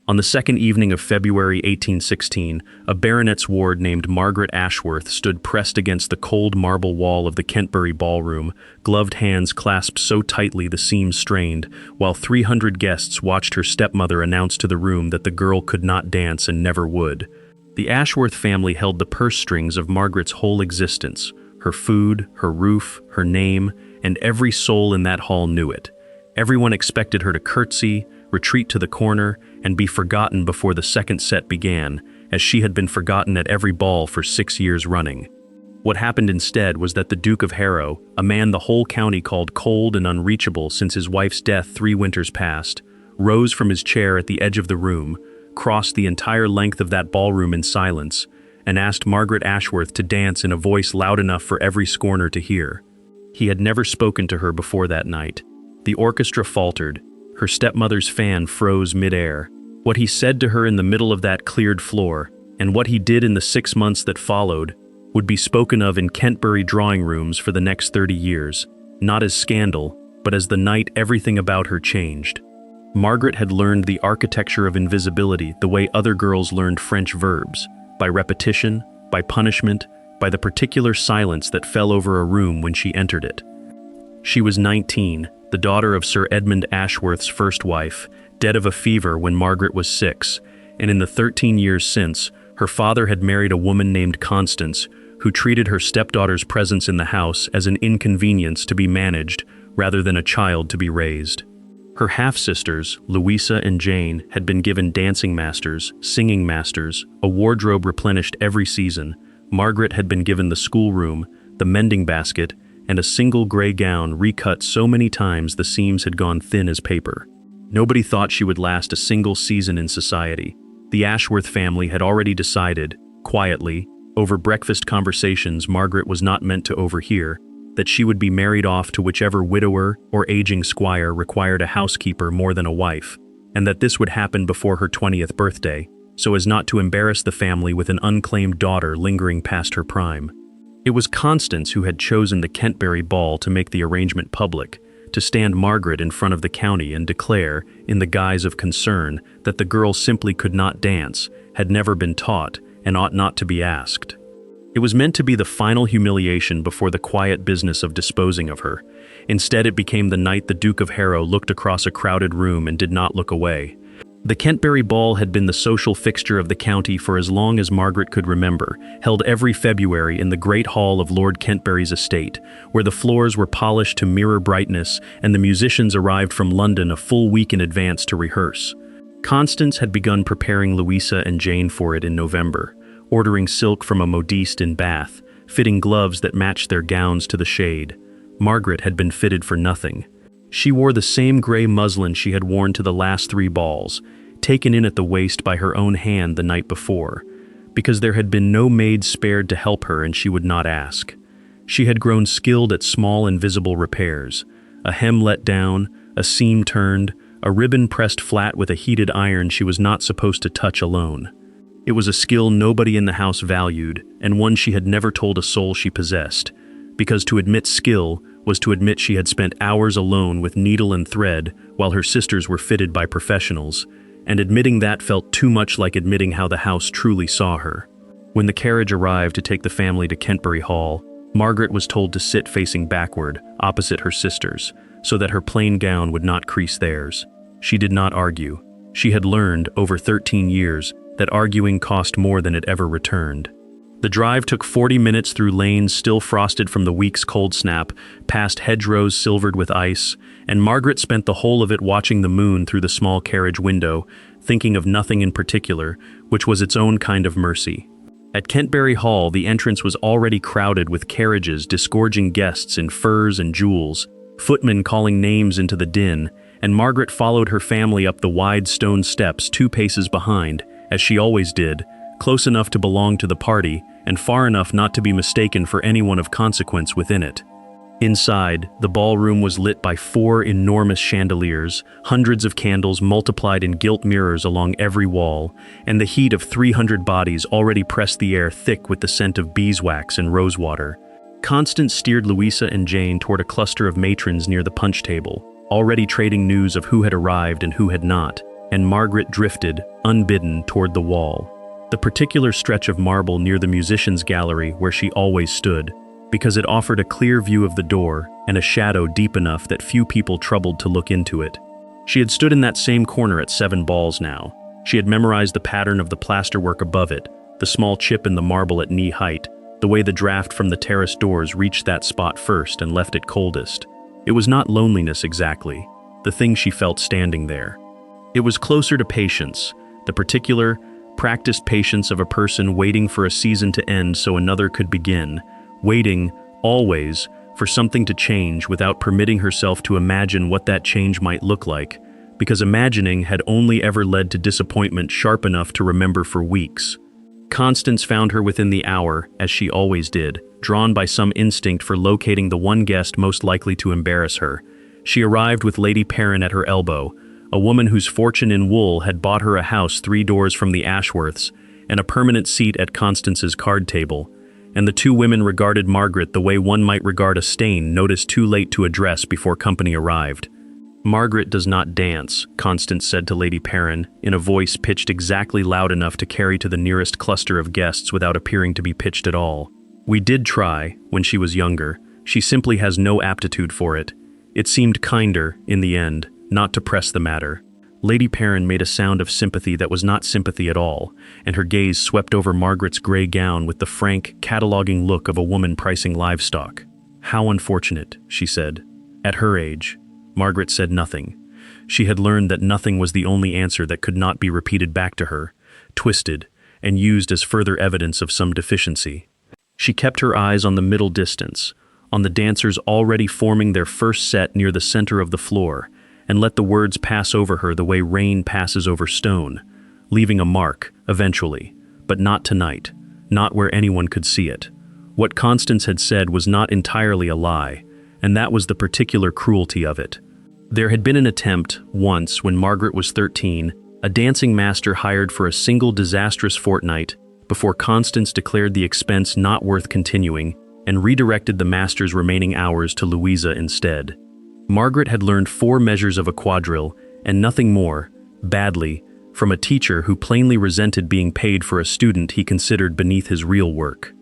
On the second evening of February 1816, a baronet's ward named Margaret Ashworth stood pressed against the cold marble wall of the Kentbury Ballroom, gloved hands clasped so tightly the seams strained, while 300 guests watched her stepmother announce to the room that the girl could not dance and never would. The Ashworth family held the purse strings of Margaret's whole existence, her food, her roof, her name, and every soul in that hall knew it. Everyone expected her to curtsy, retreat to the corner, and be forgotten before the second set began, as she had been forgotten at every ball for 6 years running. What happened instead was that the Duke of Harrow, a man the whole county called cold and unreachable since his wife's death 3 winters past, rose from his chair at the edge of the room, crossed the entire length of that ballroom in silence, and asked Margaret Ashworth to dance in a voice loud enough for every scorner to hear. He had never spoken to her before that night. The orchestra faltered. Her stepmother's fan froze mid-air. What he said to her in the middle of that cleared floor, and what he did in the 6 months that followed, would be spoken of in Kentbury drawing rooms for the next 30 years, not as scandal, but as the night everything about her changed. Margaret had learned the architecture of invisibility the way other girls learned French verbs, by repetition, by punishment, by the particular silence that fell over a room when she entered it. She was 19, the daughter of Sir Edmund Ashworth's first wife, dead of a fever when Margaret was 6, and in the 13 years since, her father had married a woman named Constance, who treated her stepdaughter's presence in the house as an inconvenience to be managed rather than a child to be raised. Her half-sisters, Louisa and Jane, had been given dancing masters, singing masters, a wardrobe replenished every season. Margaret had been given the schoolroom, the mending basket, and a single gray gown recut so many times the seams had gone thin as paper. Nobody thought she would last a single season in society. The Ashworth family had already decided, quietly, over breakfast conversations Margaret was not meant to overhear, that she would be married off to whichever widower or aging squire required a housekeeper more than a wife, and that this would happen before her 20th birthday, so as not to embarrass the family with an unclaimed daughter lingering past her prime. It was Constance who had chosen the Kentbury ball to make the arrangement public, to stand Margaret in front of the county and declare, in the guise of concern, that the girl simply could not dance, had never been taught, and ought not to be asked. It was meant to be the final humiliation before the quiet business of disposing of her. Instead, it became the night the Duke of Harrow looked across a crowded room and did not look away. The Kentbury Ball had been the social fixture of the county for as long as Margaret could remember, held every February in the great hall of Lord Kentbury's estate, where the floors were polished to mirror brightness and the musicians arrived from London a full week in advance to rehearse. Constance had begun preparing Louisa and Jane for it in November, ordering silk from a modiste in Bath, fitting gloves that matched their gowns to the shade. Margaret had been fitted for nothing. She wore the same gray muslin she had worn to the last 3 balls, taken in at the waist by her own hand the night before, because there had been no maid spared to help her and she would not ask. She had grown skilled at small invisible repairs, a hem let down, a seam turned, a ribbon pressed flat with a heated iron she was not supposed to touch alone. It was a skill nobody in the house valued, and one she had never told a soul she possessed, because to admit skill was to admit she had spent hours alone with needle and thread while her sisters were fitted by professionals, and admitting that felt too much like admitting how the house truly saw her. When the carriage arrived to take the family to Kentbury Hall, Margaret was told to sit facing backward, opposite her sisters, so that her plain gown would not crease theirs. She did not argue. She had learned, over 13 years, that arguing cost more than it ever returned. The drive took 40 minutes through lanes still frosted from the week's cold snap, past hedgerows silvered with ice, and Margaret spent the whole of it watching the moon through the small carriage window, thinking of nothing in particular, which was its own kind of mercy. At Kentbury Hall, the entrance was already crowded with carriages disgorging guests in furs and jewels, footmen calling names into the din, and Margaret followed her family up the wide stone steps 2 paces behind, as she always did, close enough to belong to the party and far enough not to be mistaken for anyone of consequence within it. Inside, the ballroom was lit by 4 enormous chandeliers, hundreds of candles multiplied in gilt mirrors along every wall, and the heat of 300 bodies already pressed the air thick with the scent of beeswax and rosewater. Constance steered Louisa and Jane toward a cluster of matrons near the punch table, already trading news of who had arrived and who had not. and Margaret drifted, unbidden, toward the wall. The particular stretch of marble near the musician's gallery where she always stood, because it offered a clear view of the door and a shadow deep enough that few people troubled to look into it. She had stood in that same corner at 7 balls now. She had memorized the pattern of the plasterwork above it, the small chip in the marble at knee height, the way the draft from the terrace doors reached that spot first and left it coldest. It was not loneliness exactly, the thing she felt standing there. It was closer to patience, the particular, practiced patience of a person waiting for a season to end so another could begin, waiting, always, for something to change without permitting herself to imagine what that change might look like, because imagining had only ever led to disappointment sharp enough to remember for weeks. Constance found her within the hour, as she always did, drawn by some instinct for locating the one guest most likely to embarrass her. She arrived with Lady Perrin at her elbow, a woman whose fortune in wool had bought her a house 3 doors from the Ashworths, and a permanent seat at Constance's card table. And the two women regarded Margaret the way one might regard a stain noticed too late to address before company arrived. "Margaret does not dance," Constance said to Lady Perrin, in a voice pitched exactly loud enough to carry to the nearest cluster of guests without appearing to be pitched at all. "We did try, when she was younger. She simply has no aptitude for it. It seemed kinder, in the end, not to press the matter." Lady Perrin made a sound of sympathy that was not sympathy at all, and her gaze swept over Margaret's gray gown with the frank, cataloging look of a woman pricing livestock. "How unfortunate," she said. At her age, Margaret said nothing. She had learned that nothing was the only answer that could not be repeated back to her, twisted, and used as further evidence of some deficiency. She kept her eyes on the middle distance, on the dancers already forming their first set near the center of the floor, and let the words pass over her the way rain passes over stone, leaving a mark, eventually, but not tonight, not where anyone could see it. What Constance had said was not entirely a lie, and that was the particular cruelty of it. There had been an attempt, once, when Margaret was 13, a dancing master hired for a single disastrous fortnight, before Constance declared the expense not worth continuing, and redirected the master's remaining hours to Louisa instead. Margaret had learned 4 measures of a quadrille, and nothing more, badly, from a teacher who plainly resented being paid for a student he considered beneath his real work.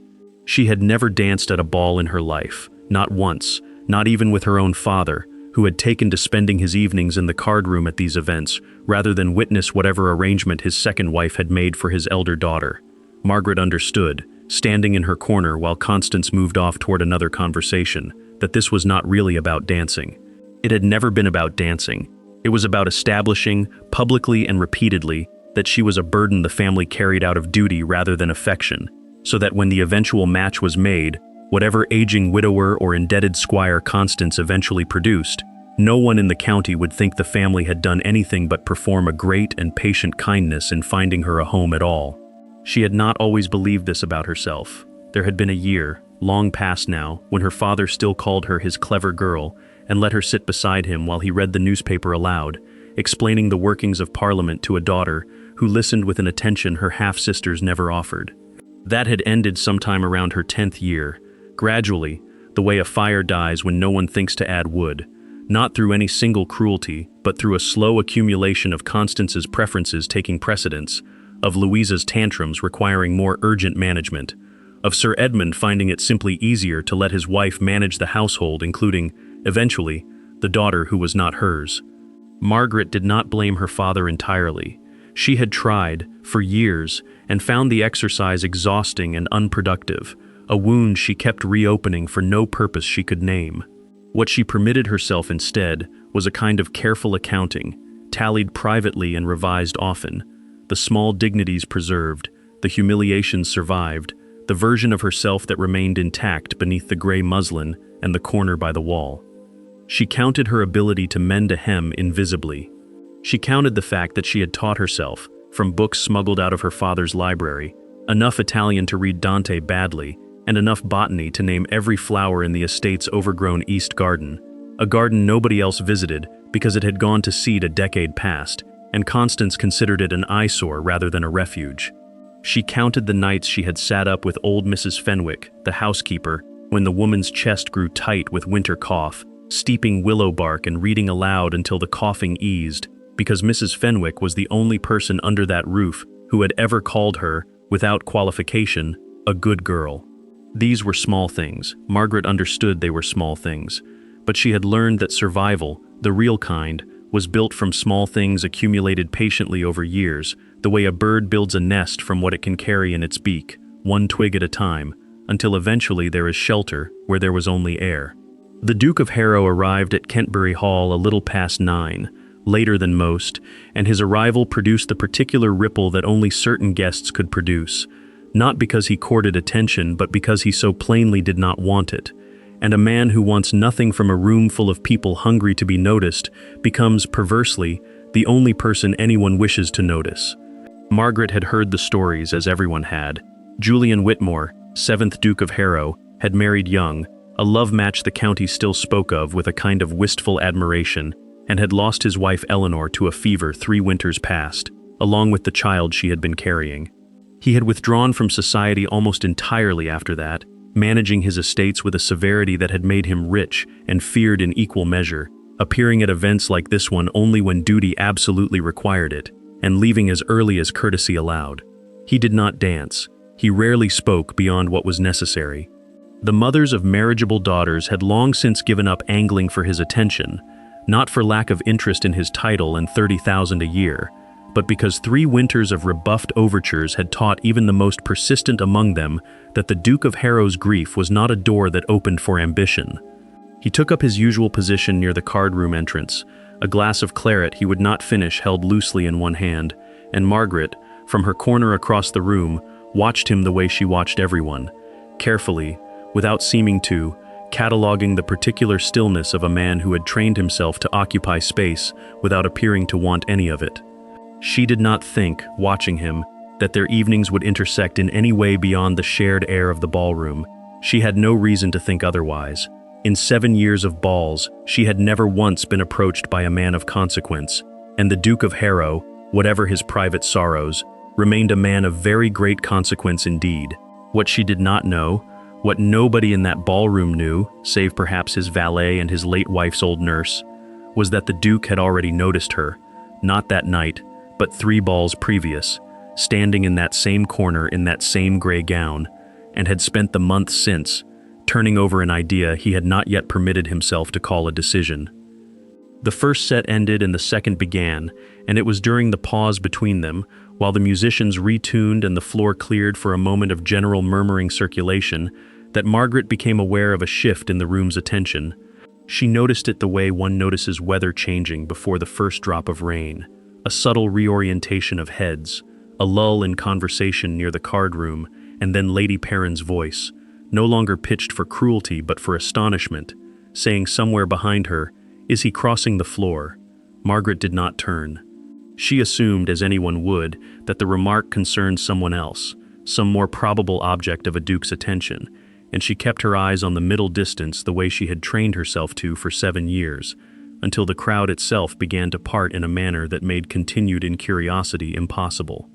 She had never danced at a ball in her life, not once, not even with her own father, who had taken to spending his evenings in the card room at these events, rather than witness whatever arrangement his second wife had made for his elder daughter. Margaret understood, standing in her corner while Constance moved off toward another conversation, that this was not really about dancing. It had never been about dancing. It was about establishing, publicly and repeatedly, that she was a burden the family carried out of duty rather than affection, so that when the eventual match was made, whatever aging widower or indebted squire Constance eventually produced, no one in the county would think the family had done anything but perform a great and patient kindness in finding her a home at all. She had not always believed this about herself. There had been a year, long past now, when her father still called her his clever girl, and let her sit beside him while he read the newspaper aloud, explaining the workings of Parliament to a daughter who listened with an attention her half-sisters never offered. That had ended sometime around her 10th year, gradually, the way a fire dies when no one thinks to add wood, not through any single cruelty, but through a slow accumulation of Constance's preferences taking precedence, of Louisa's tantrums requiring more urgent management, of Sir Edmund finding it simply easier to let his wife manage the household, including, eventually, the daughter who was not hers. Margaret did not blame her father entirely. She had tried, for years, and found the exercise exhausting and unproductive, a wound she kept reopening for no purpose she could name. What she permitted herself instead was a kind of careful accounting, tallied privately and revised often, the small dignities preserved, the humiliations survived, the version of herself that remained intact beneath the gray muslin and the corner by the wall. She counted her ability to mend a hem invisibly. She counted the fact that she had taught herself, from books smuggled out of her father's library, enough Italian to read Dante badly, and enough botany to name every flower in the estate's overgrown east garden, a garden nobody else visited because it had gone to seed a decade past, and Constance considered it an eyesore rather than a refuge. She counted the nights she had sat up with old Mrs. Fenwick, the housekeeper, when the woman's chest grew tight with winter cough, steeping willow bark and reading aloud until the coughing eased, because Mrs. Fenwick was the only person under that roof who had ever called her, without qualification, a good girl. These were small things. Margaret understood they were small things, but she had learned that survival, the real kind, was built from small things accumulated patiently over years, the way a bird builds a nest from what it can carry in its beak, one twig at a time, until eventually there is shelter where there was only air. The Duke of Harrow arrived at Kentbury Hall a little past 9, later than most, and his arrival produced the particular ripple that only certain guests could produce, not because he courted attention, but because he so plainly did not want it. And a man who wants nothing from a room full of people hungry to be noticed becomes, perversely, the only person anyone wishes to notice. Margaret had heard the stories, as everyone had. Julian Whitmore, 7th Duke of Harrow, had married young, a love match the county still spoke of with a kind of wistful admiration, and had lost his wife Eleanor to a fever 3 winters past, along with the child she had been carrying. He had withdrawn from society almost entirely after that, managing his estates with a severity that had made him rich and feared in equal measure, appearing at events like this one only when duty absolutely required it, and leaving as early as courtesy allowed. He did not dance. He rarely spoke beyond what was necessary. The mothers of marriageable daughters had long since given up angling for his attention, not for lack of interest in his title and 30,000 a year, but because 3 winters of rebuffed overtures had taught even the most persistent among them that the Duke of Harrow's grief was not a door that opened for ambition. He took up his usual position near the card-room entrance, a glass of claret he would not finish held loosely in one hand, and Margaret, from her corner across the room, watched him the way she watched everyone, carefully, without seeming to, cataloging the particular stillness of a man who had trained himself to occupy space without appearing to want any of it. She did not think, watching him, that their evenings would intersect in any way beyond the shared air of the ballroom. She had no reason to think otherwise. In 7 years of balls, she had never once been approached by a man of consequence, and the Duke of Harrow, whatever his private sorrows, remained a man of very great consequence indeed. What she did not know, what nobody in that ballroom knew, save perhaps his valet and his late wife's old nurse, was that the Duke had already noticed her, not that night, but 3 balls previous, standing in that same corner in that same gray gown, and had spent the month since, turning over an idea he had not yet permitted himself to call a decision. The first set ended and the second began, and it was during the pause between them, while the musicians retuned and the floor cleared for a moment of general murmuring circulation, that Margaret became aware of a shift in the room's attention. She noticed it the way one notices weather changing before the first drop of rain, a subtle reorientation of heads, a lull in conversation near the card room, and then Lady Perrin's voice, no longer pitched for cruelty but for astonishment, saying somewhere behind her, "Is he crossing the floor?" Margaret did not turn. She assumed, as anyone would, that the remark concerned someone else, some more probable object of a duke's attention, and she kept her eyes on the middle distance the way she had trained herself to for 7 years, until the crowd itself began to part in a manner that made continued incuriosity impossible.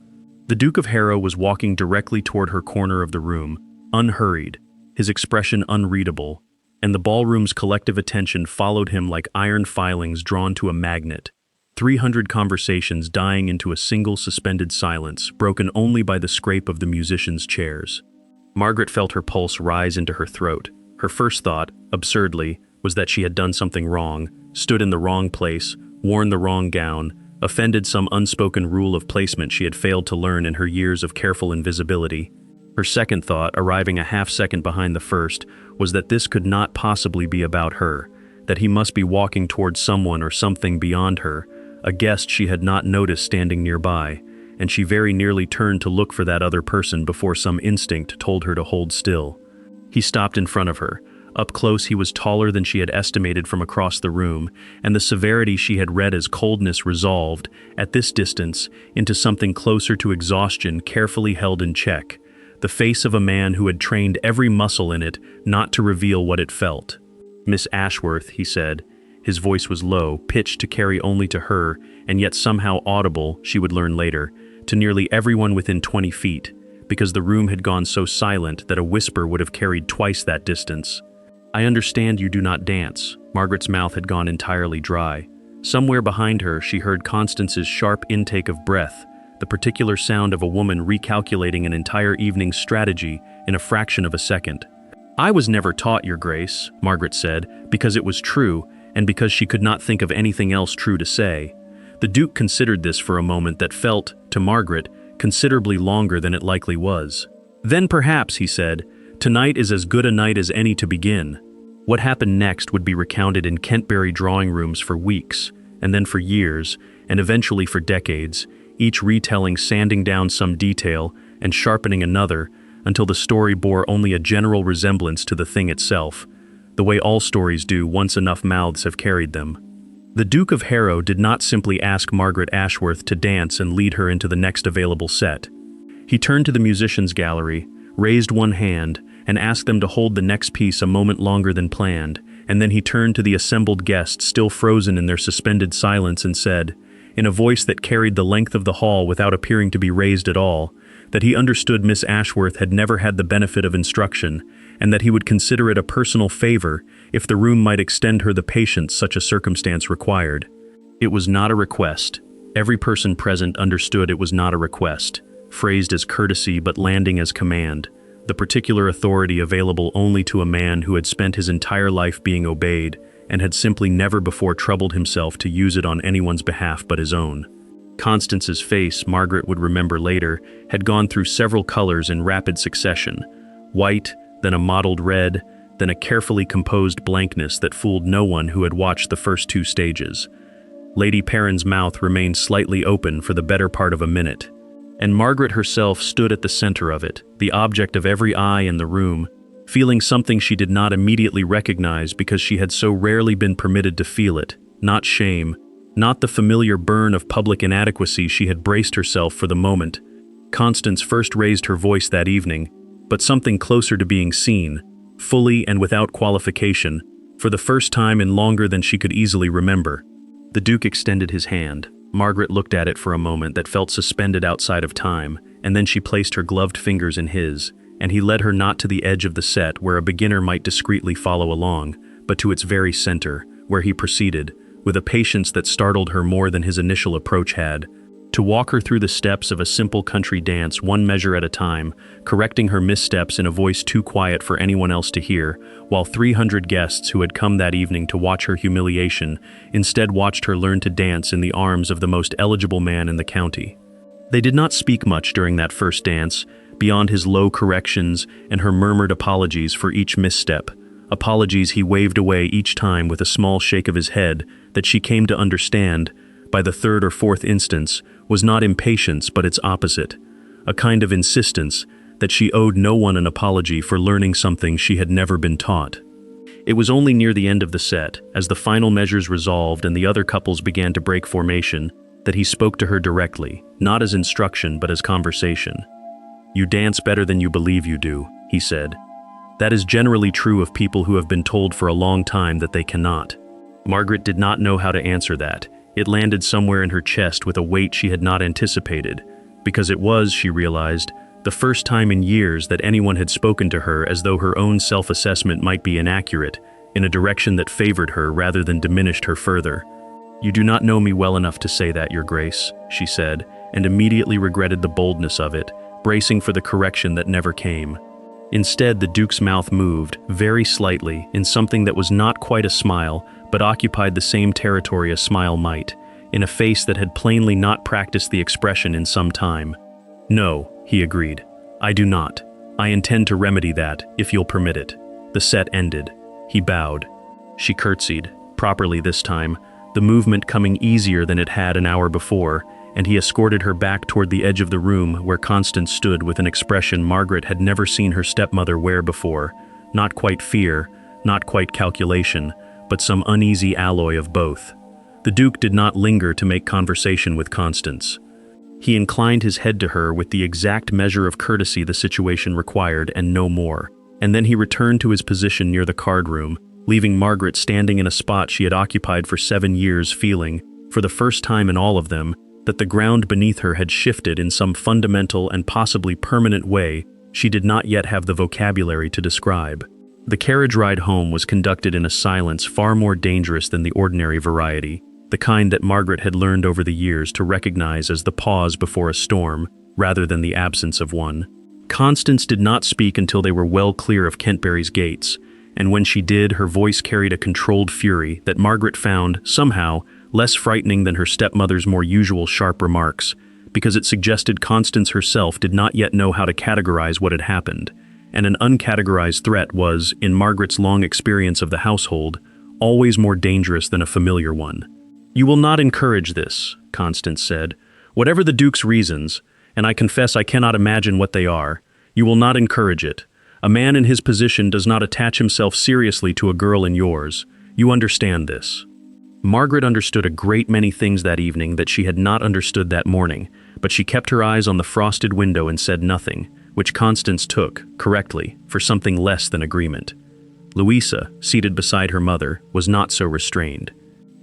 The Duke of Harrow was walking directly toward her corner of the room, unhurried, his expression unreadable, and the ballroom's collective attention followed him like iron filings drawn to a magnet, 300 conversations dying into a single suspended silence, broken only by the scrape of the musicians' chairs. Margaret felt her pulse rise into her throat. Her first thought, absurdly, was that she had done something wrong, stood in the wrong place, worn the wrong gown, offended some unspoken rule of placement she had failed to learn in her years of careful invisibility. Her second thought, arriving a half-second behind the first, was that this could not possibly be about her, that he must be walking towards someone or something beyond her, a guest she had not noticed standing nearby, and she very nearly turned to look for that other person before some instinct told her to hold still. He stopped in front of her. Up close he was taller than she had estimated from across the room, and the severity she had read as coldness resolved, at this distance, into something closer to exhaustion carefully held in check, the face of a man who had trained every muscle in it not to reveal what it felt. "Miss Ashworth," he said. His voice was low, pitched to carry only to her, and yet somehow audible, she would learn later, to nearly everyone within 20 feet, because the room had gone so silent that a whisper would have carried twice that distance. "I understand you do not dance." Margaret's mouth had gone entirely dry. Somewhere behind her, she heard Constance's sharp intake of breath, the particular sound of a woman recalculating an entire evening's strategy in a fraction of a second. "I was never taught, Your Grace," Margaret said, because it was true, and because she could not think of anything else true to say. The Duke considered this for a moment that felt, to Margaret, considerably longer than it likely was. "Then perhaps," he said, "tonight is as good a night as any to begin." What happened next would be recounted in Kentbury drawing rooms for weeks, and then for years, and eventually for decades, each retelling sanding down some detail and sharpening another until the story bore only a general resemblance to the thing itself, the way all stories do once enough mouths have carried them. The Duke of Harrow did not simply ask Margaret Ashworth to dance and lead her into the next available set. He turned to the musicians' gallery, raised one hand, and asked them to hold the next piece a moment longer than planned, and then he turned to the assembled guests still frozen in their suspended silence and said, in a voice that carried the length of the hall without appearing to be raised at all, that he understood Miss Ashworth had never had the benefit of instruction, and that he would consider it a personal favor if the room might extend her the patience such a circumstance required. It was not a request. Every person present understood it was not a request, phrased as courtesy but landing as command, the particular authority available only to a man who had spent his entire life being obeyed and had simply never before troubled himself to use it on anyone's behalf but his own. Constance's face, Margaret would remember later, had gone through several colors in rapid succession: white, then a mottled red, then a carefully composed blankness that fooled no one who had watched the first two stages. Lady Perrin's mouth remained slightly open for the better part of a minute, and Margaret herself stood at the center of it, the object of every eye in the room, feeling something she did not immediately recognize because she had so rarely been permitted to feel it, not shame, not the familiar burn of public inadequacy she had braced herself for the moment. Constance first raised her voice that evening, but something closer to being seen, fully and without qualification, for the first time in longer than she could easily remember. The Duke extended his hand. Margaret looked at it for a moment that felt suspended outside of time, and then she placed her gloved fingers in his, and he led her not to the edge of the set where a beginner might discreetly follow along, but to its very center, where he proceeded, with a patience that startled her more than his initial approach had, to walk her through the steps of a simple country dance one measure at a time, correcting her missteps in a voice too quiet for anyone else to hear, while 300 guests who had come that evening to watch her humiliation instead watched her learn to dance in the arms of the most eligible man in the county. They did not speak much during that first dance, beyond his low corrections and her murmured apologies for each misstep, apologies he waved away each time with a small shake of his head that she came to understand, by the third or fourth instance, was not impatience but its opposite, a kind of insistence that she owed no one an apology for learning something she had never been taught. It was only near the end of the set, as the final measures resolved and the other couples began to break formation, that he spoke to her directly, not as instruction but as conversation. "You dance better than you believe you do," he said. "That is generally true of people who have been told for a long time that they cannot." Margaret did not know how to answer that. It landed somewhere in her chest with a weight she had not anticipated, because it was, she realized, the first time in years that anyone had spoken to her as though her own self-assessment might be inaccurate, in a direction that favored her rather than diminished her further. "You do not know me well enough to say that, Your Grace," she said, and immediately regretted the boldness of it, bracing for the correction that never came. Instead, the Duke's mouth moved, very slightly, in something that was not quite a smile, but occupied the same territory a smile might, in a face that had plainly not practiced the expression in some time. "No," he agreed. "I do not. I intend to remedy that, if you'll permit it." The set ended. He bowed. She curtsied, properly this time, the movement coming easier than it had an hour before, and he escorted her back toward the edge of the room where Constance stood with an expression Margaret had never seen her stepmother wear before, not quite fear, not quite calculation, but some uneasy alloy of both. The Duke did not linger to make conversation with Constance. He inclined his head to her with the exact measure of courtesy the situation required and no more, and then he returned to his position near the card room, leaving Margaret standing in a spot she had occupied for 7 years, feeling, for the first time in all of them, that the ground beneath her had shifted in some fundamental and possibly permanent way she did not yet have the vocabulary to describe. The carriage ride home was conducted in a silence far more dangerous than the ordinary variety, the kind that Margaret had learned over the years to recognize as the pause before a storm, rather than the absence of one. Constance did not speak until they were well clear of Kentbury's gates, and when she did, her voice carried a controlled fury that Margaret found, somehow, less frightening than her stepmother's more usual sharp remarks, because it suggested Constance herself did not yet know how to categorize what had happened, and an uncategorized threat was, in Margaret's long experience of the household, always more dangerous than a familiar one. "You will not encourage this," Constance said. "Whatever the Duke's reasons, and I confess I cannot imagine what they are, you will not encourage it. A man in his position does not attach himself seriously to a girl in yours. You understand this." Margaret understood a great many things that evening that she had not understood that morning, but she kept her eyes on the frosted window and said nothing, which Constance took, correctly, for something less than agreement. Louisa, seated beside her mother, was not so restrained.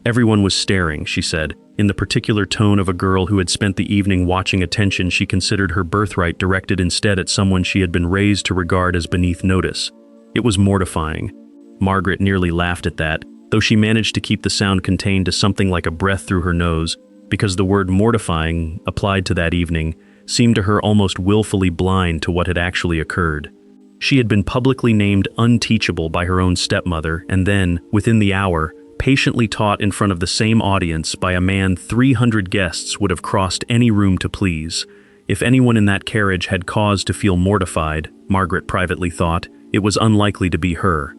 Everyone was staring, she said, in the particular tone of a girl who had spent the evening watching attention she considered her birthright directed instead at someone she had been raised to regard as beneath notice. It was mortifying. Margaret nearly laughed at that, though she managed to keep the sound contained to something like a breath through her nose, because the word mortifying, applied to that evening, seemed to her almost willfully blind to what had actually occurred. She had been publicly named unteachable by her own stepmother, and then, within the hour, patiently taught in front of the same audience by a man 300 guests would have crossed any room to please. If anyone in that carriage had cause to feel mortified, Margaret privately thought, it was unlikely to be her.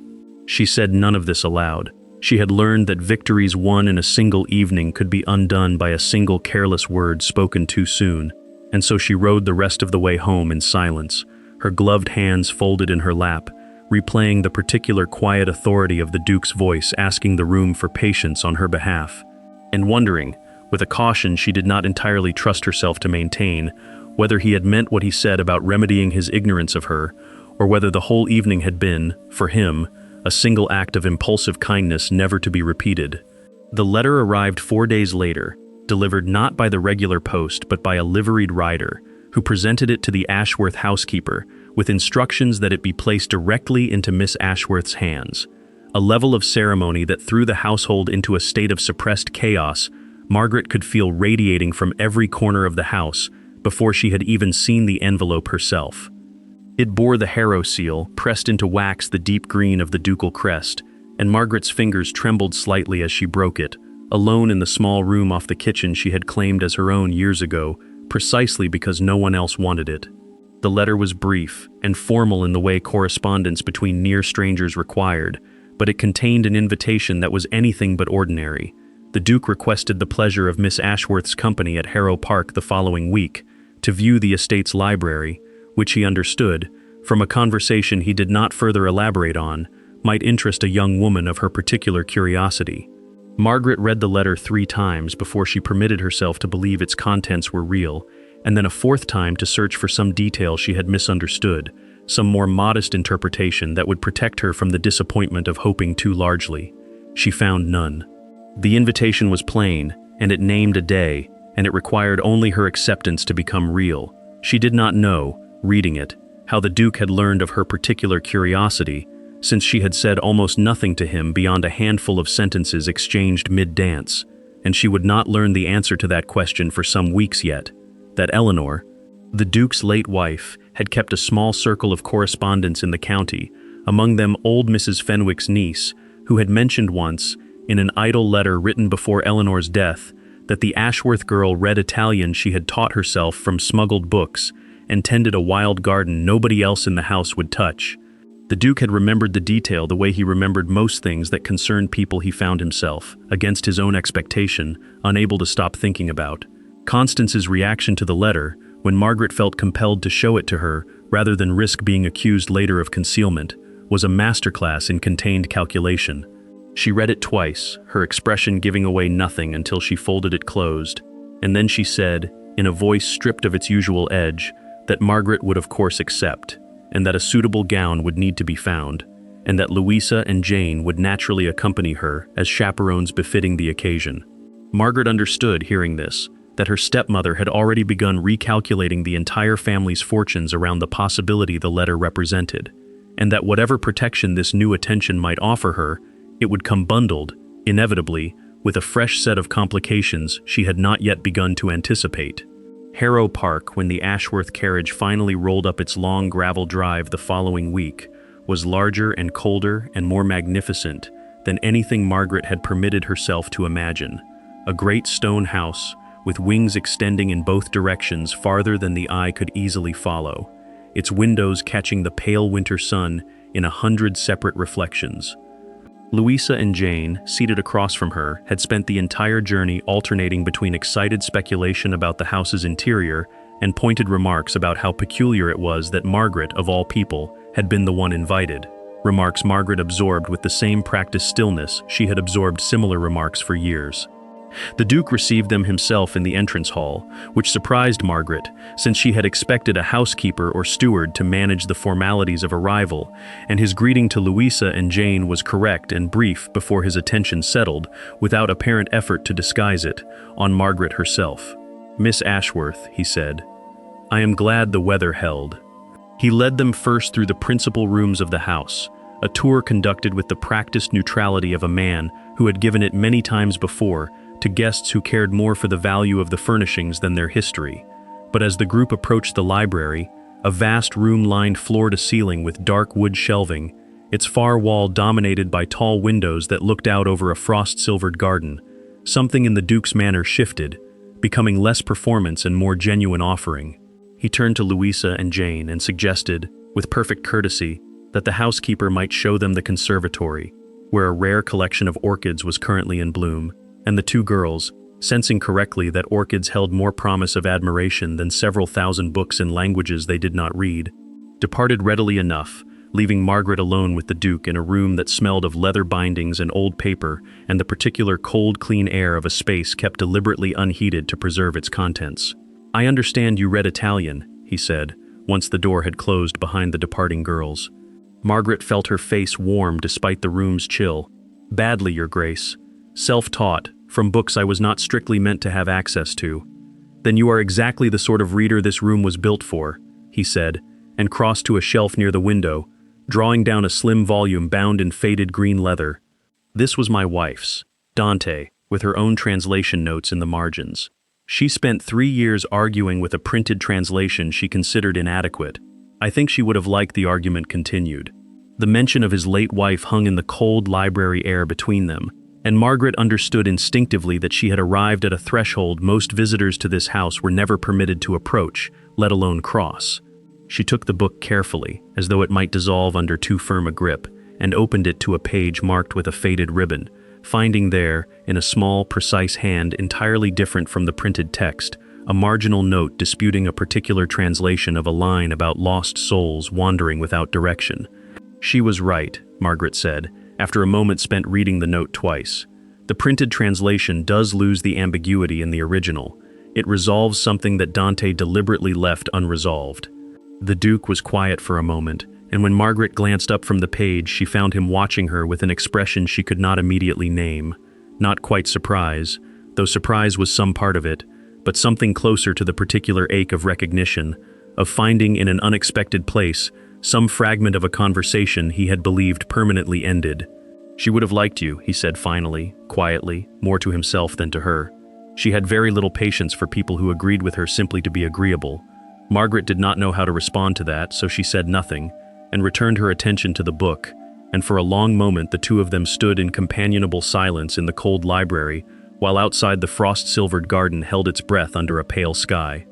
She said none of this aloud. She had learned that victories won in a single evening could be undone by a single careless word spoken too soon, and so she rode the rest of the way home in silence, her gloved hands folded in her lap, replaying the particular quiet authority of the Duke's voice asking the room for patience on her behalf, and wondering, with a caution she did not entirely trust herself to maintain, whether he had meant what he said about remedying his ignorance of her, or whether the whole evening had been, for him, a single act of impulsive kindness never to be repeated. The letter arrived 4 days later, delivered not by the regular post but by a liveried rider, who presented it to the Ashworth housekeeper, with instructions that it be placed directly into Miss Ashworth's hands. A level of ceremony that threw the household into a state of suppressed chaos Margaret could feel radiating from every corner of the house before she had even seen the envelope herself. It bore the Harrow seal, pressed into wax the deep green of the ducal crest, and Margaret's fingers trembled slightly as she broke it, alone in the small room off the kitchen she had claimed as her own years ago, precisely because no one else wanted it. The letter was brief and formal in the way correspondence between near strangers required, but it contained an invitation that was anything but ordinary. The Duke requested the pleasure of Miss Ashworth's company at Harrow Park the following week, to view the estate's library, which he understood, from a conversation he did not further elaborate on, might interest a young woman of her particular curiosity. Margaret read the letter 3 times before she permitted herself to believe its contents were real, and then a 4th time to search for some detail she had misunderstood, some more modest interpretation that would protect her from the disappointment of hoping too largely. She found none. The invitation was plain, and it named a day, and it required only her acceptance to become real. She did not know, reading it, how the Duke had learned of her particular curiosity, since she had said almost nothing to him beyond a handful of sentences exchanged mid-dance, and she would not learn the answer to that question for some weeks yet, that Eleanor, the Duke's late wife, had kept a small circle of correspondence in the county, among them old Mrs. Fenwick's niece, who had mentioned once, in an idle letter written before Eleanor's death, that the Ashworth girl read Italian she had taught herself from smuggled books, and tended a wild garden nobody else in the house would touch. The Duke had remembered the detail the way he remembered most things that concerned people he found himself, against his own expectation, unable to stop thinking about. Constance's reaction to the letter, when Margaret felt compelled to show it to her, rather than risk being accused later of concealment, was a masterclass in contained calculation. She read it twice, her expression giving away nothing until she folded it closed, and then she said, in a voice stripped of its usual edge, that Margaret would of course accept, and that a suitable gown would need to be found, and that Louisa and Jane would naturally accompany her as chaperones befitting the occasion. Margaret understood, hearing this, that her stepmother had already begun recalculating the entire family's fortunes around the possibility the letter represented, and that whatever protection this new attention might offer her, it would come bundled, inevitably, with a fresh set of complications she had not yet begun to anticipate. Harrow Park, when the Ashworth carriage finally rolled up its long gravel drive the following week, was larger and colder and more magnificent than anything Margaret had permitted herself to imagine. A great stone house, with wings extending in both directions farther than the eye could easily follow, its windows catching the pale winter sun in 100 separate reflections. Louisa and Jane, seated across from her, had spent the entire journey alternating between excited speculation about the house's interior and pointed remarks about how peculiar it was that Margaret, of all people, had been the one invited. Remarks Margaret absorbed with the same practiced stillness she had absorbed similar remarks for years. The Duke received them himself in the entrance hall, which surprised Margaret, since she had expected a housekeeper or steward to manage the formalities of arrival, and his greeting to Louisa and Jane was correct and brief before his attention settled, without apparent effort to disguise it, on Margaret herself. "Miss Ashworth," he said, "I am glad the weather held." He led them first through the principal rooms of the house, a tour conducted with the practiced neutrality of a man who had given it many times before to guests who cared more for the value of the furnishings than their history. But as the group approached the library, a vast room lined floor to ceiling with dark wood shelving, its far wall dominated by tall windows that looked out over a frost-silvered garden, something in the Duke's manner shifted, becoming less performance and more genuine offering. He turned to Louisa and Jane and suggested, with perfect courtesy, that the housekeeper might show them the conservatory, where a rare collection of orchids was currently in bloom, and the two girls, sensing correctly that orchids held more promise of admiration than several thousand books in languages they did not read, departed readily enough, leaving Margaret alone with the Duke in a room that smelled of leather bindings and old paper and the particular cold, clean air of a space kept deliberately unheated to preserve its contents. "I understand you read Italian," he said, once the door had closed behind the departing girls. Margaret felt her face warm despite the room's chill. "Badly, Your Grace. Self-taught, from books I was not strictly meant to have access to." "Then you are exactly the sort of reader this room was built for," he said, and crossed to a shelf near the window, drawing down a slim volume bound in faded green leather. This was my wife's, Dante, with her own translation notes in the margins. She spent 3 years arguing with a printed translation she considered inadequate. I think she would have liked the argument continued. The mention of his late wife hung in the cold library air between them, and Margaret understood instinctively that she had arrived at a threshold most visitors to this house were never permitted to approach, let alone cross. She took the book carefully, as though it might dissolve under too firm a grip, and opened it to a page marked with a faded ribbon, finding there, in a small, precise hand entirely different from the printed text, a marginal note disputing a particular translation of a line about lost souls wandering without direction. "She was right," Margaret said, after a moment spent reading the note twice. "The printed translation does lose the ambiguity in the original. It resolves something that Dante deliberately left unresolved." The Duke was quiet for a moment, and when Margaret glanced up from the page, she found him watching her with an expression she could not immediately name. Not quite surprise, though surprise was some part of it, but something closer to the particular ache of recognition, of finding in an unexpected place some fragment of a conversation he had believed permanently ended. "She would have liked you," he said finally, quietly, more to himself than to her. She had very little patience for people who agreed with her simply to be agreeable. Margaret did not know how to respond to that, so she said nothing, and returned her attention to the book, and for a long moment the two of them stood in companionable silence in the cold library, while outside the frost-silvered garden held its breath under a pale sky.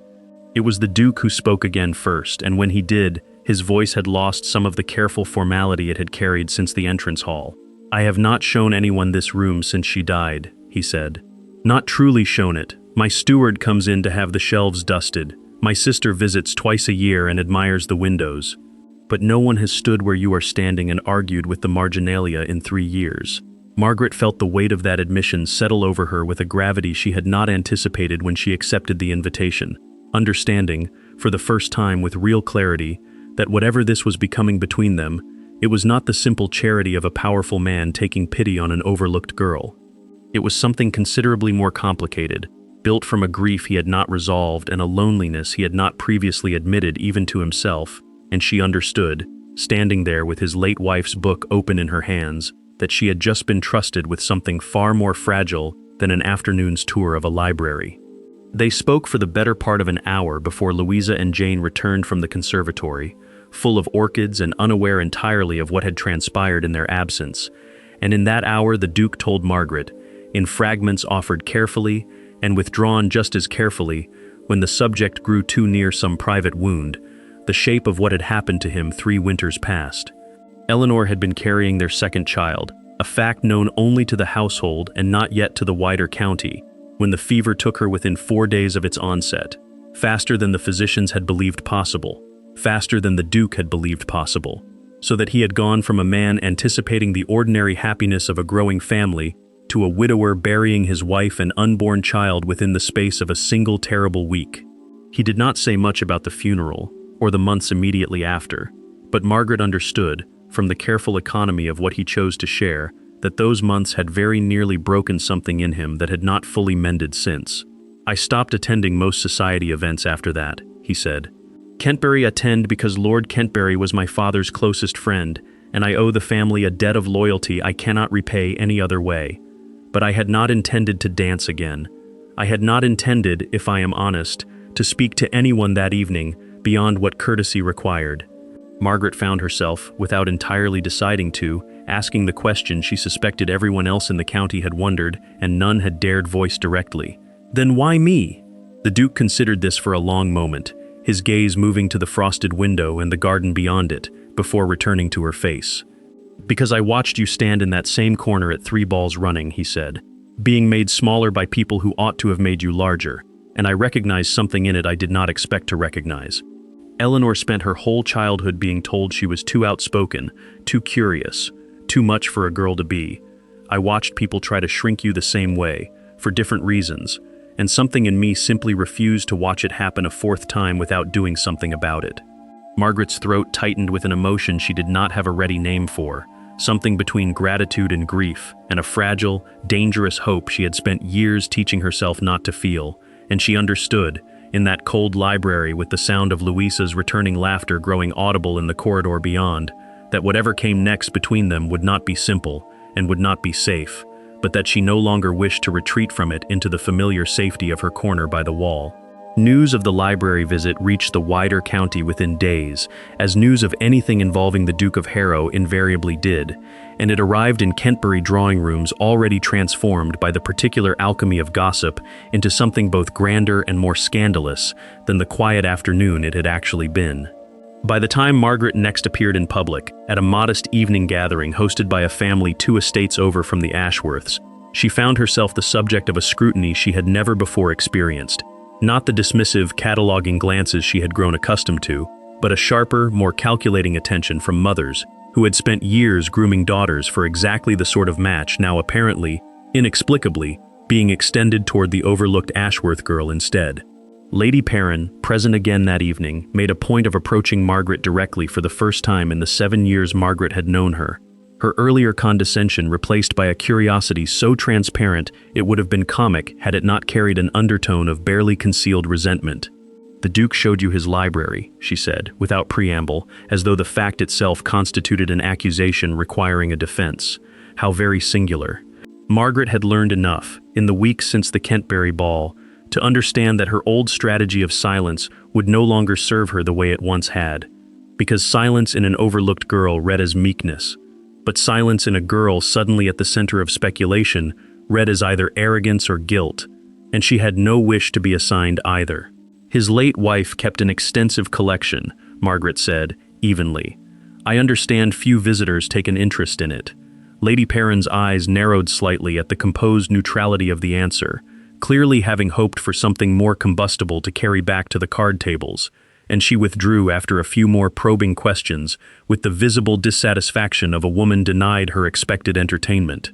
It was the Duke who spoke again first, and when he did, his voice had lost some of the careful formality it had carried since the entrance hall. "I have not shown anyone this room since she died," he said. "Not truly shown it. My steward comes in to have the shelves dusted. My sister visits twice a year and admires the windows. But no one has stood where you are standing and argued with the marginalia in 3 years." Margaret felt the weight of that admission settle over her with a gravity she had not anticipated when she accepted the invitation, understanding, for the first time with real clarity, that whatever this was becoming between them, it was not the simple charity of a powerful man taking pity on an overlooked girl. It was something considerably more complicated, built from a grief he had not resolved and a loneliness he had not previously admitted even to himself, and she understood, standing there with his late wife's book open in her hands, that she had just been trusted with something far more fragile than an afternoon's tour of a library. They spoke for the better part of an hour before Louisa and Jane returned from the conservatory, full of orchids and unaware entirely of what had transpired in their absence. And in that hour the Duke told Margaret, in fragments offered carefully and withdrawn just as carefully, when the subject grew too near some private wound, the shape of what had happened to him 3 winters past. Eleanor had been carrying their second child, a fact known only to the household and not yet to the wider county, when the fever took her within 4 days of its onset, faster than the physicians had believed possible, faster than the Duke had believed possible, so that he had gone from a man anticipating the ordinary happiness of a growing family to a widower burying his wife and unborn child within the space of a single terrible week. He did not say much about the funeral, or the months immediately after, but Margaret understood, from the careful economy of what he chose to share, that those months had very nearly broken something in him that had not fully mended since. "I stopped attending most society events after that," he said. "Kentbury attend because Lord Kentbury was my father's closest friend, and I owe the family a debt of loyalty I cannot repay any other way. But I had not intended to dance again. I had not intended, if I am honest, to speak to anyone that evening beyond what courtesy required." Margaret found herself, without entirely deciding to, asking the question she suspected everyone else in the county had wondered and none had dared voice directly. "Then why me?" The Duke considered this for a long moment, his gaze moving to the frosted window and the garden beyond it, before returning to her face. "Because I watched you stand in that same corner at 3 balls running," he said, "being made smaller by people who ought to have made you larger, and I recognized something in it I did not expect to recognize. Eleanor spent her whole childhood being told she was too outspoken, too curious, too much for a girl to be. I watched people try to shrink you the same way, for different reasons, and something in me simply refused to watch it happen a 4th time without doing something about it." Margaret's throat tightened with an emotion she did not have a ready name for, something between gratitude and grief, and a fragile, dangerous hope she had spent years teaching herself not to feel, and she understood, in that cold library with the sound of Louisa's returning laughter growing audible in the corridor beyond, that whatever came next between them would not be simple and would not be safe, but that she no longer wished to retreat from it into the familiar safety of her corner by the wall. News of the library visit reached the wider county within days, as news of anything involving the Duke of Harrow invariably did, and it arrived in Kentbury drawing rooms already transformed by the particular alchemy of gossip into something both grander and more scandalous than the quiet afternoon it had actually been. By the time Margaret next appeared in public, at a modest evening gathering hosted by a family 2 estates over from the Ashworths, she found herself the subject of a scrutiny she had never before experienced. Not the dismissive, cataloging glances she had grown accustomed to, but a sharper, more calculating attention from mothers who had spent years grooming daughters for exactly the sort of match now apparently, inexplicably, being extended toward the overlooked Ashworth girl instead. Lady Perrin, present again that evening, made a point of approaching Margaret directly for the first time in the 7 years Margaret had known her. Her earlier condescension replaced by a curiosity so transparent it would have been comic had it not carried an undertone of barely concealed resentment. "The Duke showed you his library," she said, without preamble, as though the fact itself constituted an accusation requiring a defense. How very singular. Margaret had learned enough, in the weeks since the Kentbury ball, to understand that her old strategy of silence would no longer serve her the way it once had. Because silence in an overlooked girl read as meekness, but silence in a girl suddenly at the center of speculation read as either arrogance or guilt, and she had no wish to be assigned either. "His late wife kept an extensive collection," Margaret said, evenly. "I understand few visitors take an interest in it." Lady Perrin's eyes narrowed slightly at the composed neutrality of the answer, clearly having hoped for something more combustible to carry back to the card tables, and she withdrew after a few more probing questions with the visible dissatisfaction of a woman denied her expected entertainment.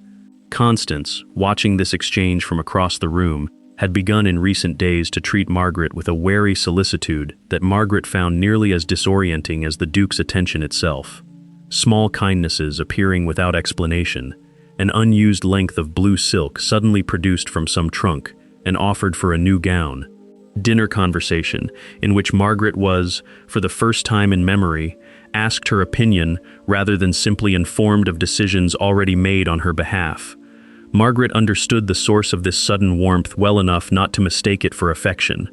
Constance, watching this exchange from across the room, had begun in recent days to treat Margaret with a wary solicitude that Margaret found nearly as disorienting as the Duke's attention itself. Small kindnesses appearing without explanation, an unused length of blue silk suddenly produced from some trunk and offered for a new gown, dinner conversation in which Margaret was, for the first time in memory, asked her opinion rather than simply informed of decisions already made on her behalf. Margaret understood the source of this sudden warmth well enough not to mistake it for affection.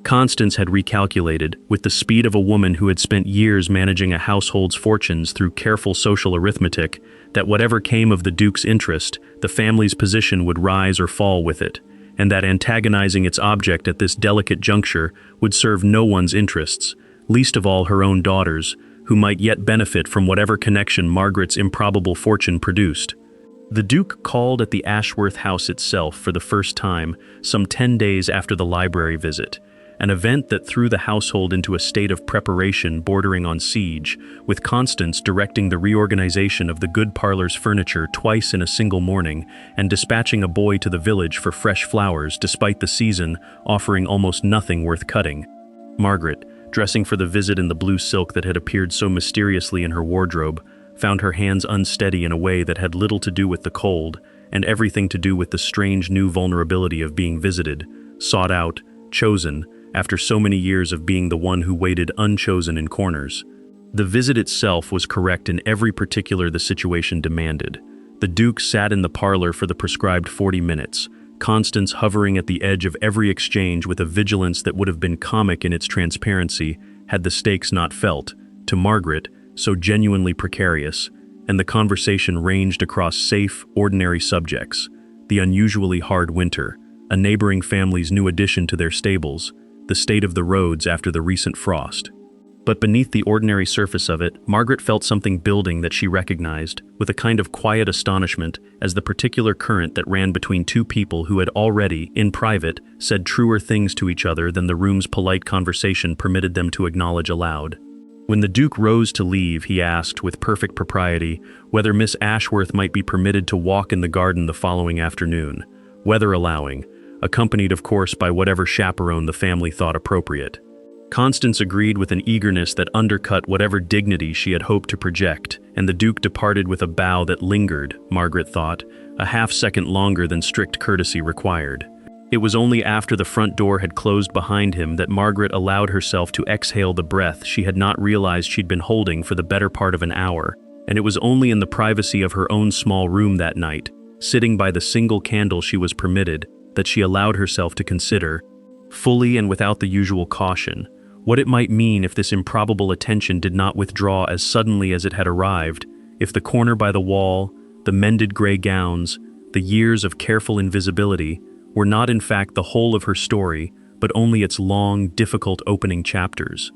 Constance had recalculated, with the speed of a woman who had spent years managing a household's fortunes through careful social arithmetic, that whatever came of the Duke's interest, the family's position would rise or fall with it, and that antagonizing its object at this delicate juncture would serve no one's interests, least of all her own daughters, who might yet benefit from whatever connection Margaret's improbable fortune produced. The Duke called at the Ashworth house itself for the first time some 10 days after the library visit, an event that threw the household into a state of preparation bordering on siege, with Constance directing the reorganization of the good parlor's furniture twice in a single morning and dispatching a boy to the village for fresh flowers despite the season offering almost nothing worth cutting. Margaret, dressing for the visit in the blue silk that had appeared so mysteriously in her wardrobe, found her hands unsteady in a way that had little to do with the cold and everything to do with the strange new vulnerability of being visited, sought out, chosen, after so many years of being the one who waited unchosen in corners. The visit itself was correct in every particular the situation demanded. The Duke sat in the parlor for the prescribed 40 minutes, Constance hovering at the edge of every exchange with a vigilance that would have been comic in its transparency had the stakes not felt, to Margaret, so genuinely precarious, and the conversation ranged across safe, ordinary subjects: the unusually hard winter, a neighboring family's new addition to their stables, the state of the roads after the recent frost. But beneath the ordinary surface of it, Margaret felt something building that she recognized, with a kind of quiet astonishment, as the particular current that ran between two people who had already, in private, said truer things to each other than the room's polite conversation permitted them to acknowledge aloud. When the Duke rose to leave, he asked, with perfect propriety, whether Miss Ashworth might be permitted to walk in the garden the following afternoon, weather allowing, accompanied of course by whatever chaperone the family thought appropriate. Constance agreed with an eagerness that undercut whatever dignity she had hoped to project, and the Duke departed with a bow that lingered, Margaret thought, a half-second longer than strict courtesy required. It was only after the front door had closed behind him that Margaret allowed herself to exhale the breath she had not realized she'd been holding for the better part of an hour, and it was only in the privacy of her own small room that night, sitting by the single candle she was permitted, that she allowed herself to consider, fully and without the usual caution, what it might mean if this improbable attention did not withdraw as suddenly as it had arrived, if the corner by the wall, the mended gray gowns, the years of careful invisibility, were not in fact the whole of her story, but only its long, difficult opening chapters.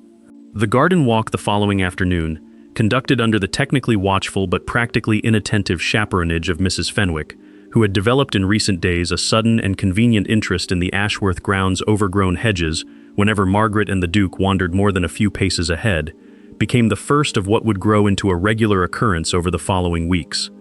The garden walk the following afternoon, conducted under the technically watchful but practically inattentive chaperonage of Mrs. Fenwick, who had developed in recent days a sudden and convenient interest in the Ashworth grounds' overgrown hedges whenever Margaret and the Duke wandered more than a few paces ahead, became the first of what would grow into a regular occurrence over the following weeks.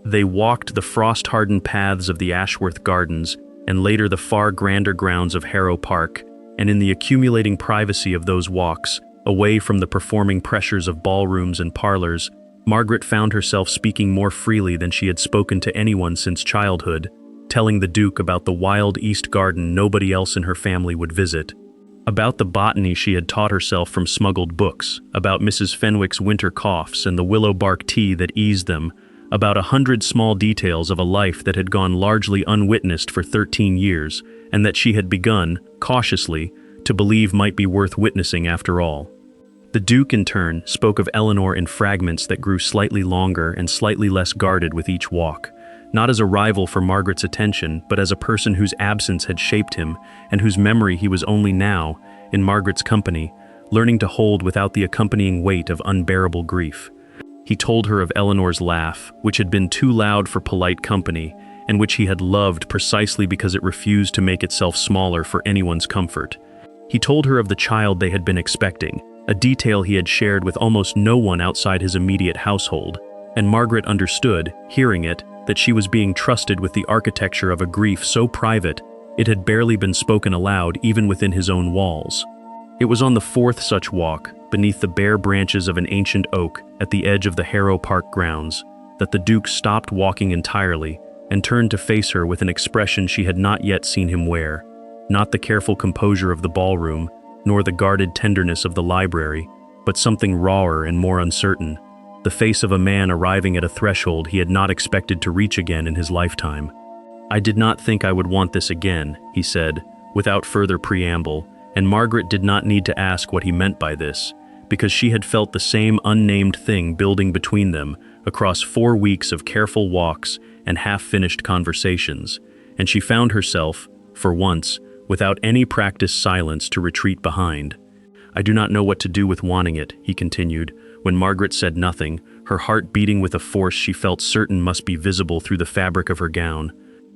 They walked the frost-hardened paths of the Ashworth gardens and later the far grander grounds of Harrow Park, and in the accumulating privacy of those walks, away from the performing pressures of ballrooms and parlors, Margaret found herself speaking more freely than she had spoken to anyone since childhood, telling the Duke about the wild East garden nobody else in her family would visit, about the botany she had taught herself from smuggled books, about Mrs. Fenwick's winter coughs and the willow bark tea that eased them, about 100 small details of a life that had gone largely unwitnessed for 13 years, and that she had begun, cautiously, to believe might be worth witnessing after all. The Duke, in turn, spoke of Eleanor in fragments that grew slightly longer and slightly less guarded with each walk, not as a rival for Margaret's attention, but as a person whose absence had shaped him, and whose memory he was only now, in Margaret's company, learning to hold without the accompanying weight of unbearable grief. He told her of Eleanor's laugh, which had been too loud for polite company, and which he had loved precisely because it refused to make itself smaller for anyone's comfort. He told her of the child they had been expecting, a detail he had shared with almost no one outside his immediate household, and Margaret understood, hearing it, that she was being trusted with the architecture of a grief so private it had barely been spoken aloud even within his own walls. It was on the fourth such walk, beneath the bare branches of an ancient oak at the edge of the Harrow Park grounds, that the Duke stopped walking entirely and turned to face her with an expression she had not yet seen him wear. not the careful composure of the ballroom, nor the guarded tenderness of the library, but something rawer and more uncertain, the face of a man arriving at a threshold he had not expected to reach again in his lifetime. "I did not think I would want this again," he said, without further preamble, and Margaret did not need to ask what he meant by this, because she had felt the same unnamed thing building between them across 4 weeks of careful walks and half-finished conversations, and she found herself, for once, without any practiced silence to retreat behind. "I do not know what to do with wanting it," he continued, when Margaret said nothing, her heart beating with a force she felt certain must be visible through the fabric of her gown.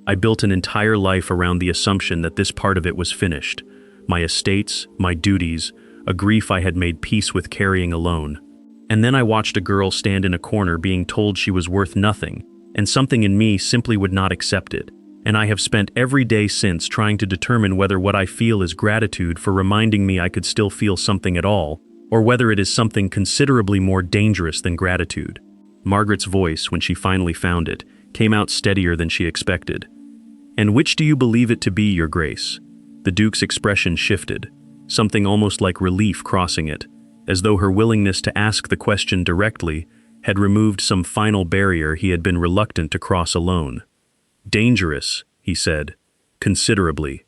"I built an entire life around the assumption that this part of it was finished. My estates, my duties, a grief I had made peace with carrying alone. And then I watched a girl stand in a corner being told she was worth nothing, and something in me simply would not accept it. And I have spent every day since trying to determine whether what I feel is gratitude for reminding me I could still feel something at all, or whether it is something considerably more dangerous than gratitude." Margaret's voice, when she finally found it, came out steadier than she expected. "And which do you believe it to be, Your Grace?" The Duke's expression shifted, something almost like relief crossing it, as though her willingness to ask the question directly had removed some final barrier he had been reluctant to cross alone. "Dangerous," he said, "considerably."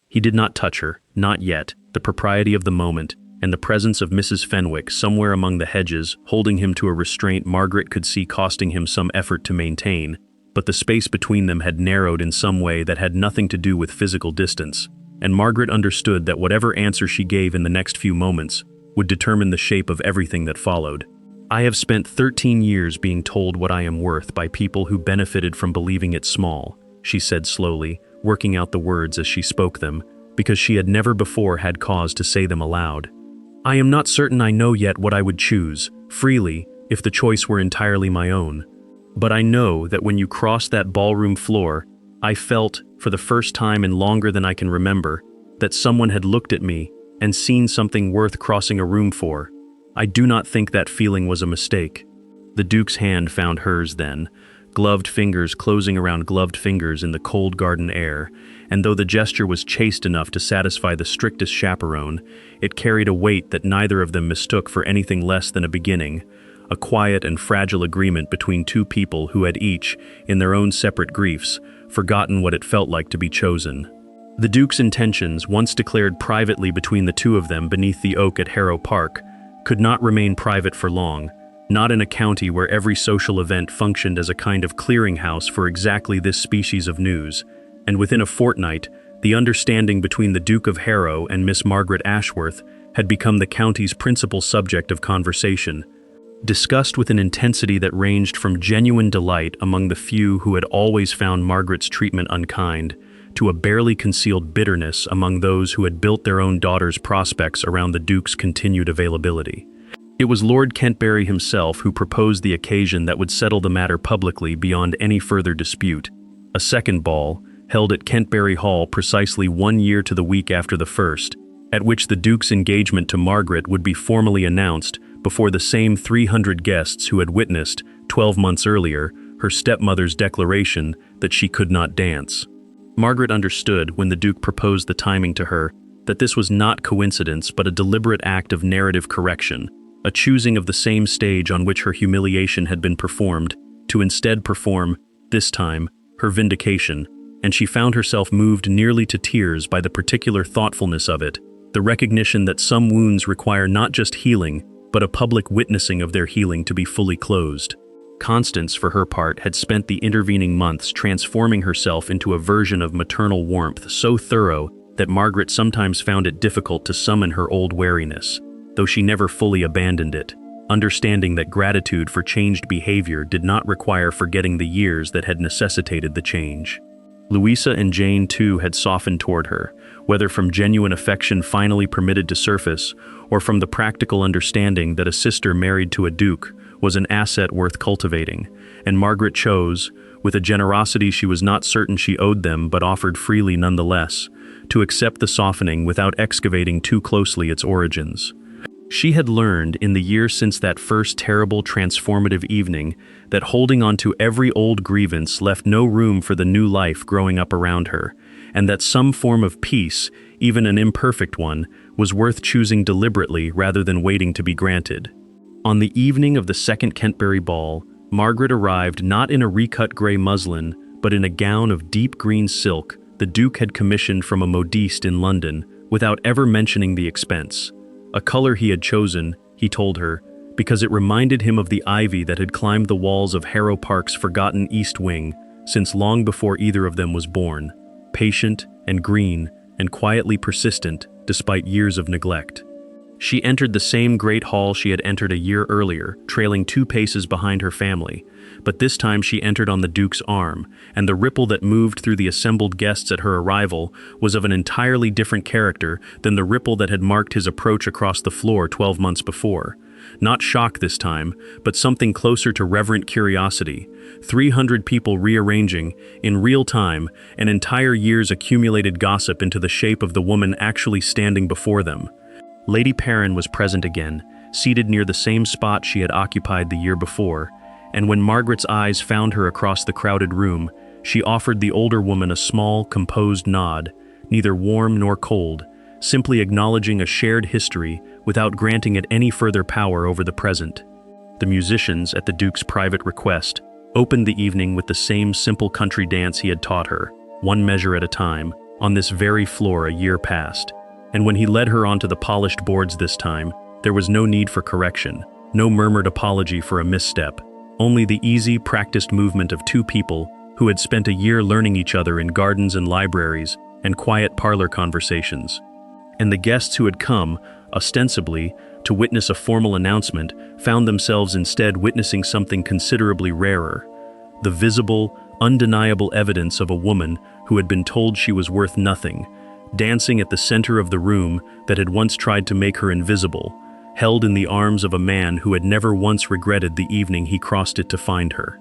He did not touch her, not yet, the propriety of the moment, and the presence of Mrs. Fenwick somewhere among the hedges, holding him to a restraint Margaret could see costing him some effort to maintain, but the space between them had narrowed in some way that had nothing to do with physical distance, and Margaret understood that whatever answer she gave in the next few moments would determine the shape of everything that followed. "I have spent 13 years being told what I am worth by people who benefited from believing it small," she said slowly, working out the words as she spoke them, because she had never before had cause to say them aloud. "I am not certain I know yet what I would choose, freely, if the choice were entirely my own. But I know that when you crossed that ballroom floor, I felt, for the first time in longer than I can remember, that someone had looked at me and seen something worth crossing a room for. I do not think that feeling was a mistake." The Duke's hand found hers then, gloved fingers closing around gloved fingers in the cold garden air, and though the gesture was chaste enough to satisfy the strictest chaperone, it carried a weight that neither of them mistook for anything less than a beginning, a quiet and fragile agreement between two people who had each, in their own separate griefs, forgotten what it felt like to be chosen. The Duke's intentions, once declared privately between the two of them beneath the oak at Harrow Park, could not remain private for long, not in a county where every social event functioned as a kind of clearinghouse for exactly this species of news, and within a fortnight, the understanding between the Duke of Harrow and Miss Margaret Ashworth had become the county's principal subject of conversation, discussed with an intensity that ranged from genuine delight among the few who had always found Margaret's treatment unkind, to a barely concealed bitterness among those who had built their own daughter's prospects around the Duke's continued availability. It was Lord Kentbury himself who proposed the occasion that would settle the matter publicly beyond any further dispute. A second ball, held at Kentbury Hall precisely 1 year to the week after the first, at which the Duke's engagement to Margaret would be formally announced before the same 300 guests who had witnessed, 12 months earlier, her stepmother's declaration that she could not dance. Margaret understood, when the Duke proposed the timing to her, that this was not coincidence but a deliberate act of narrative correction, a choosing of the same stage on which her humiliation had been performed, to instead perform, this time, her vindication, and she found herself moved nearly to tears by the particular thoughtfulness of it, the recognition that some wounds require not just healing, but a public witnessing of their healing to be fully closed. Constance, for her part, had spent the intervening months transforming herself into a version of maternal warmth so thorough that Margaret sometimes found it difficult to summon her old wariness, though she never fully abandoned it, understanding that gratitude for changed behavior did not require forgetting the years that had necessitated the change. Louisa and Jane, too, had softened toward her, whether from genuine affection finally permitted to surface, or from the practical understanding that a sister married to a duke was an asset worth cultivating, and Margaret chose, with a generosity she was not certain she owed them but offered freely nonetheless, to accept the softening without excavating too closely its origins. She had learned, in the year since that first terrible transformative evening, that holding on to every old grievance left no room for the new life growing up around her, and that some form of peace, even an imperfect one, was worth choosing deliberately rather than waiting to be granted. On the evening of the second Kentbury ball, Margaret arrived not in a recut grey muslin, but in a gown of deep green silk the Duke had commissioned from a modiste in London, without ever mentioning the expense. A color he had chosen, he told her, because it reminded him of the ivy that had climbed the walls of Harrow Park's forgotten East Wing, since long before either of them was born, patient and green and quietly persistent despite years of neglect. She entered the same great hall she had entered a year earlier, trailing 2 paces behind her family, but this time she entered on the Duke's arm, and the ripple that moved through the assembled guests at her arrival was of an entirely different character than the ripple that had marked his approach across the floor 12 months before. Not shock this time, but something closer to reverent curiosity. 300 people rearranging, in real time, an entire year's accumulated gossip into the shape of the woman actually standing before them. Lady Perrin was present again, seated near the same spot she had occupied the year before, and when Margaret's eyes found her across the crowded room, she offered the older woman a small, composed nod, neither warm nor cold, simply acknowledging a shared history without granting it any further power over the present. The musicians, at the Duke's private request, opened the evening with the same simple country dance he had taught her, one measure at a time, on this very floor a year past. And when he led her onto the polished boards this time, there was no need for correction, no murmured apology for a misstep, only the easy, practiced movement of 2 people who had spent a year learning each other in gardens and libraries and quiet parlor conversations. And the guests who had come, ostensibly, to witness a formal announcement, found themselves instead witnessing something considerably rarer: the visible, undeniable evidence of a woman who had been told she was worth nothing, dancing at the center of the room that had once tried to make her invisible, held in the arms of a man who had never once regretted the evening he crossed it to find her.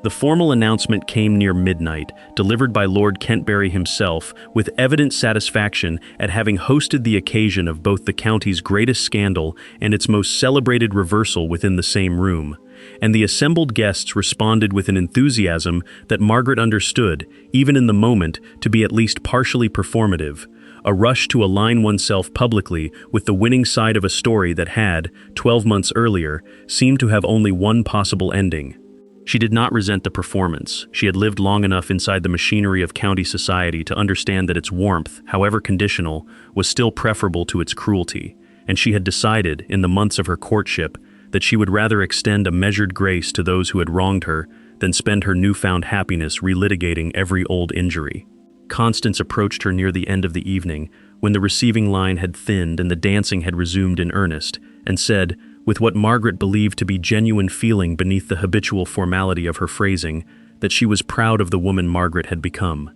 The formal announcement came near midnight, delivered by Lord Kentbury himself, with evident satisfaction at having hosted the occasion of both the county's greatest scandal and its most celebrated reversal within the same room. And the assembled guests responded with an enthusiasm that Margaret understood, even in the moment, to be at least partially performative, a rush to align oneself publicly with the winning side of a story that had, 12 months earlier, seemed to have only one possible ending. She did not resent the performance. She had lived long enough inside the machinery of county society to understand that its warmth, however conditional, was still preferable to its cruelty, and she had decided, in the months of her courtship, that she would rather extend a measured grace to those who had wronged her than spend her newfound happiness relitigating every old injury. Constance approached her near the end of the evening, when the receiving line had thinned and the dancing had resumed in earnest, and said, with what Margaret believed to be genuine feeling beneath the habitual formality of her phrasing, that she was proud of the woman Margaret had become.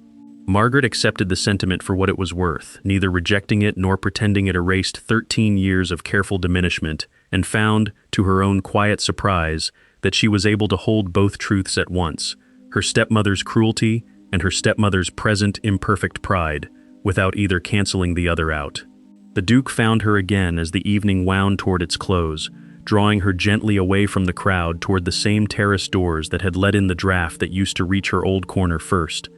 Margaret accepted the sentiment for what it was worth, neither rejecting it nor pretending it erased 13 years of careful diminishment, and found, to her own quiet surprise, that she was able to hold both truths at once, her stepmother's cruelty and her stepmother's present imperfect pride, without either canceling the other out. The Duke found her again as the evening wound toward its close, drawing her gently away from the crowd toward the same terrace doors that had let in the draft that used to reach her old corner first.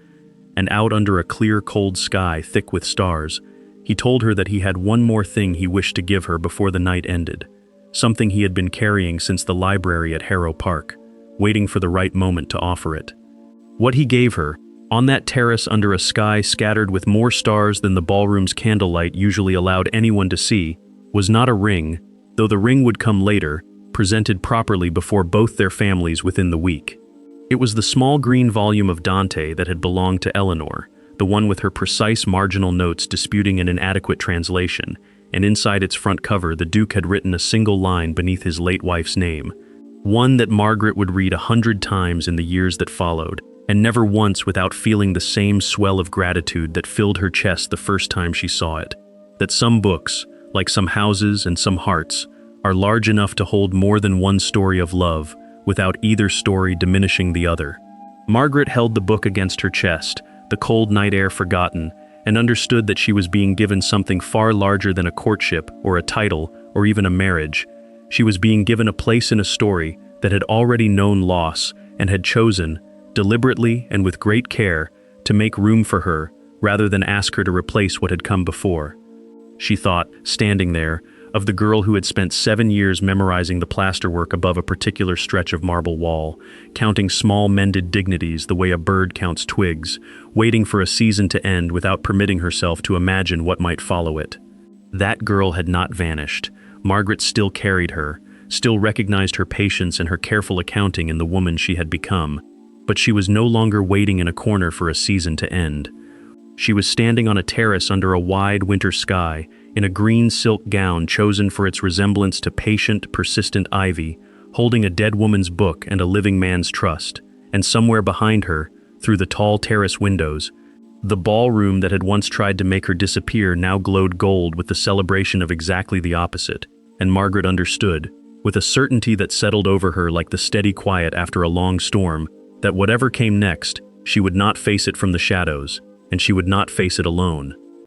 And out under a clear, cold sky thick with stars, he told her that he had one more thing he wished to give her before the night ended, something he had been carrying since the library at Harrow Park, waiting for the right moment to offer it. What he gave her, on that terrace under a sky scattered with more stars than the ballroom's candlelight usually allowed anyone to see, was not a ring, though the ring would come later, presented properly before both their families within the week. It was the small green volume of Dante that had belonged to Eleanor, the one with her precise marginal notes disputing an inadequate translation, and inside its front cover the Duke had written a single line beneath his late wife's name, one that Margaret would read 100 times in the years that followed, and never once without feeling the same swell of gratitude that filled her chest the first time she saw it. That some books, like some houses and some hearts, are large enough to hold more than one story of love, without either story diminishing the other. Margaret held the book against her chest, the cold night air forgotten, and understood that she was being given something far larger than a courtship or a title or even a marriage. She was being given a place in a story that had already known loss and had chosen, deliberately and with great care, to make room for her, rather than ask her to replace what had come before. She thought, standing there, of the girl who had spent 7 years memorizing the plasterwork above a particular stretch of marble wall, counting small mended dignities the way a bird counts twigs, waiting for a season to end without permitting herself to imagine what might follow it. That girl had not vanished. Margaret still carried her, still recognized her patience and her careful accounting in the woman she had become, but she was no longer waiting in a corner for a season to end. She was standing on a terrace under a wide winter sky, in a green silk gown chosen for its resemblance to patient, persistent ivy, holding a dead woman's book and a living man's trust, and somewhere behind her, through the tall terrace windows, the ballroom that had once tried to make her disappear now glowed gold with the celebration of exactly the opposite, and Margaret understood, with a certainty that settled over her like the steady quiet after a long storm, that whatever came next, she would not face it from the shadows, and she would not face it alone.